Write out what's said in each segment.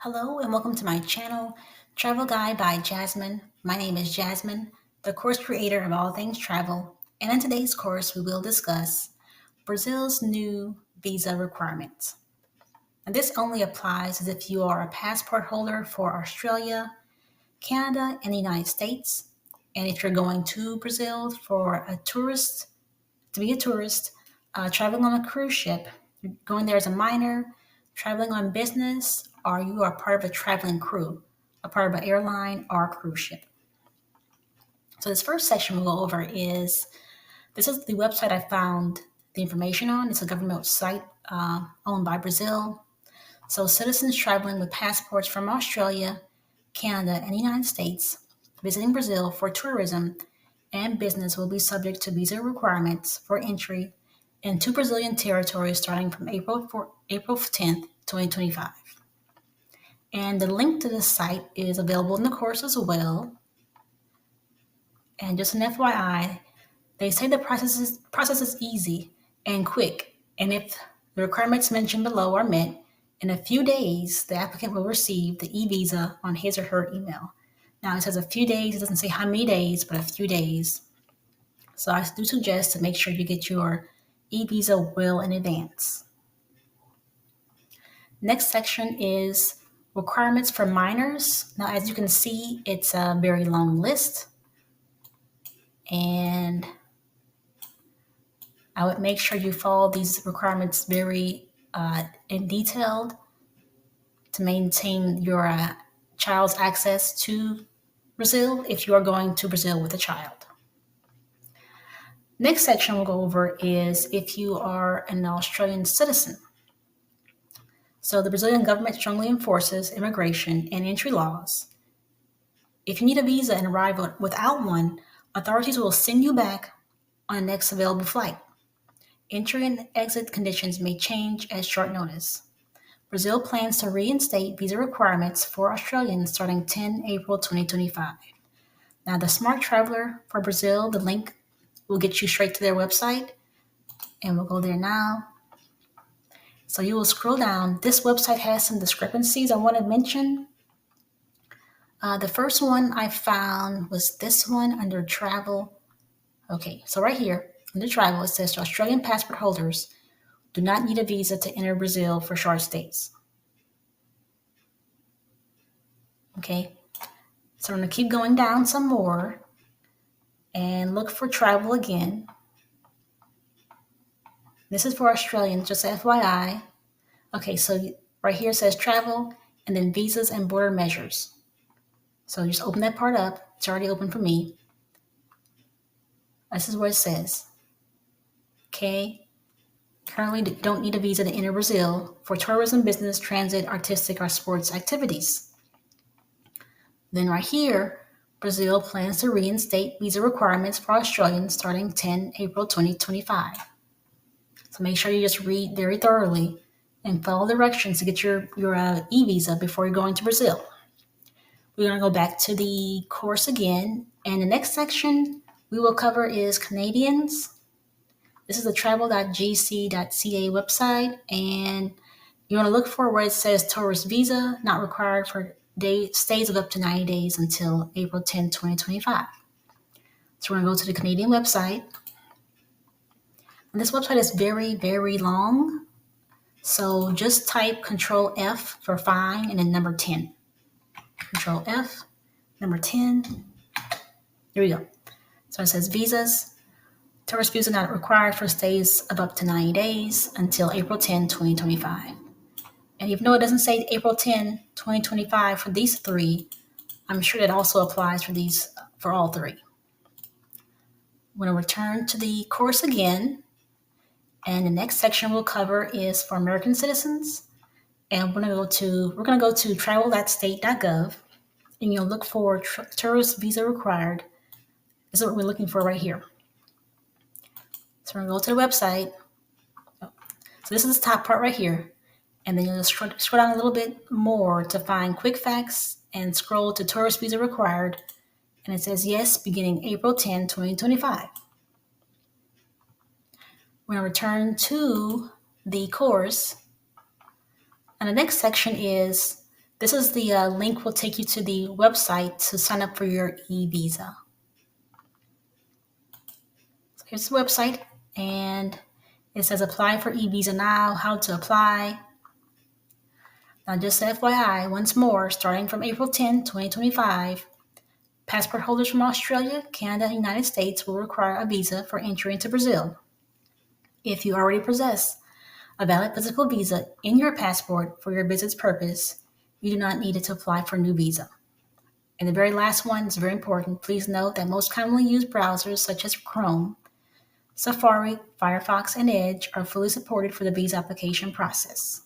Hello and welcome to my channel, Travel Guide by Jasmine. My name is Jasmine, the course creator of all things travel, and in today's course we will discuss Brazil's new visa requirements. And this only applies as if you are a passport holder for Australia, Canada, and the United States. And if you're going to Brazil for to be a tourist, traveling on a cruise ship, you're going there as a minor, traveling on business, or you are part of a traveling crew, a part of an airline or a cruise ship. So this first section we'll go over is this is the website I found the information on. It's a government site owned by Brazil. So citizens traveling with passports from Australia, Canada, and the United States visiting Brazil for tourism and business will be subject to visa requirements for entry into Brazilian territory starting from April 10th, 2025. And the link to this site is available in the course as well. And just an FYI, they say the process is easy and quick. And if the requirements mentioned below are met, in a few days, the applicant will receive the e-visa on his or her email. Now it says a few days, it doesn't say how many days, but a few days. So I do suggest to make sure you get your e-visa well in advance. Next section is requirements for minors. Now, as you can see, it's a very long list. And I would make sure you follow these requirements very in detailed to maintain your child's access to Brazil if you are going to Brazil with a child. Next section we'll go over is if you are an Australian citizen. So the Brazilian government strongly enforces immigration and entry laws. If you need a visa and arrive without one, authorities will send you back on the next available flight. Entry and exit conditions may change at short notice. Brazil plans to reinstate visa requirements for Australians starting 10 April 2025. Now, the Smart Traveler for Brazil, the link will get you straight to their website, and we'll go there now. So you will scroll down. This website has some discrepancies I want to mention. The first one I found was this one under travel. Okay, so right here under travel, it says Australian passport holders do not need a visa to enter Brazil for short stays. Okay, so I'm going to keep going down some more and look for travel again. This is for Australians, just FYI. Okay, so right here it says travel and then visas and border measures. So just open that part up. It's already open for me. This is what it says. Okay. Currently don't need a visa to enter Brazil for tourism, business, transit, artistic, or sports activities. Then right here, Brazil plans to reinstate visa requirements for Australians starting 10 April 2025. So make sure you just read very thoroughly and follow directions to get your e-visa before you're going to Brazil. We're going to go back to the course again, and the next section we will cover is Canadians. This is the travel.gc.ca website, and you want to look for where it says tourist visa, not required for stays of up to 90 days until April 10, 2025. So we're going to go to the Canadian website. And this website is very, very long. So just type Control F for find and then number 10. Control F, number 10. Here we go. So it says visas. Tourist visa not required for stays of up to 90 days until April 10, 2025. And even though it doesn't say April 10, 2025 for these three, I'm sure that also applies for all three. I'm going to return to the course again. And the next section we'll cover is for American citizens. And we're going to go to travel.state.gov, and you'll look for tourist visa required. This is what we're looking for right here. So we're going to go to the website. So this is the top part right here. And then you'll scroll down a little bit more to find quick facts and scroll to tourist visa required. And it says yes, beginning April 10, 2025. We're going to return to the course. And the next section is This is the link will take you to the website to sign up for your e-visa. So here's the website, and it says apply for e-visa now, how to apply. Now just FYI, once more, starting from April 10, 2025, passport holders from Australia, Canada, and the United States will require a visa for entry into Brazil. If you already possess a valid physical visa in your passport for your visit's purpose, you do not need to apply for a new visa. And the very last one is very important. Please note that most commonly used browsers such as Chrome, Safari, Firefox, and Edge are fully supported for the visa application process.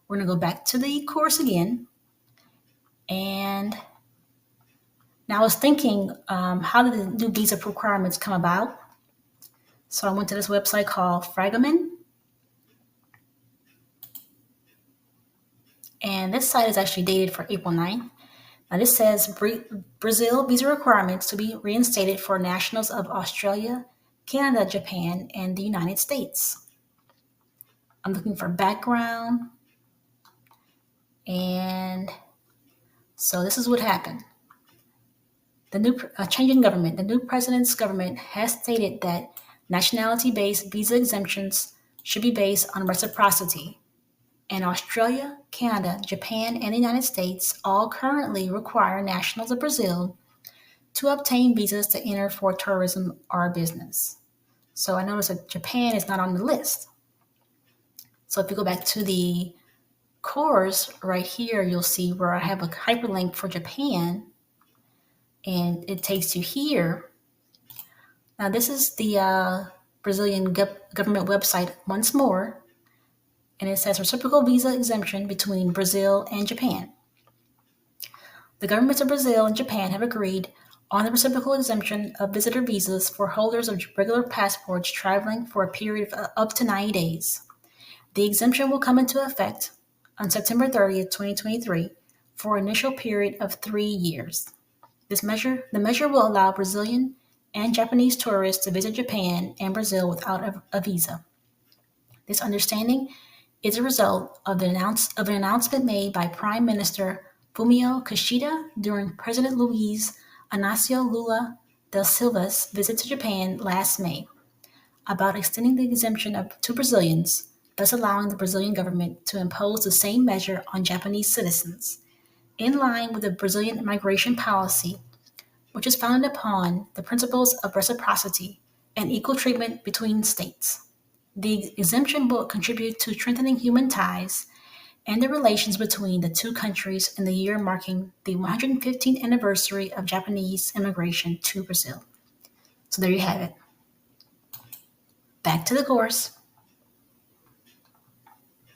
We're going to go back to the course again. And now I was thinking, how did the new visa requirements come about? So I went to this website called Fragamen. And this site is actually dated for April 9th. Now this says Brazil visa requirements to be reinstated for nationals of Australia, Canada, Japan, and the United States. I'm looking for background. And so this is what happened. The new change in government, the new president's government has stated that nationality-based visa exemptions should be based on reciprocity. And Australia, Canada, Japan, and the United States all currently require nationals of Brazil to obtain visas to enter for tourism or business. So I noticed that Japan is not on the list. So if you go back to the course right here, you'll see where I have a hyperlink for Japan, and it takes you here. Now this is the Brazilian government website once more, and it says reciprocal visa exemption between Brazil and Japan. The governments of Brazil and Japan have agreed on the reciprocal exemption of visitor visas for holders of regular passports traveling for a period of up to 90 days. The exemption will come into effect on September 30th, 2023, for an initial period of 3 years. The measure will allow Brazilian and Japanese tourists to visit Japan and Brazil without a visa. This understanding is a result of an announcement made by Prime Minister Fumio Kishida during President Luiz Inácio Lula da Silva's visit to Japan last May about extending the exemption to Brazilians, thus allowing the Brazilian government to impose the same measure on Japanese citizens, in line with the Brazilian immigration policy, which is founded upon the principles of reciprocity and equal treatment between states. The exemption will contribute to strengthening human ties and the relations between the two countries in the year marking the 115th anniversary of Japanese immigration to Brazil. So there you have it. Back to the course.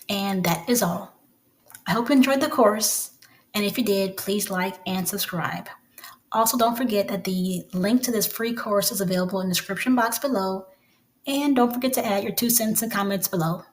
And that is all. I hope you enjoyed the course, and if you did, please like and subscribe. Also, don't forget that the link to this free course is available in the description box below, and don't forget to add your 2 cents and comments below.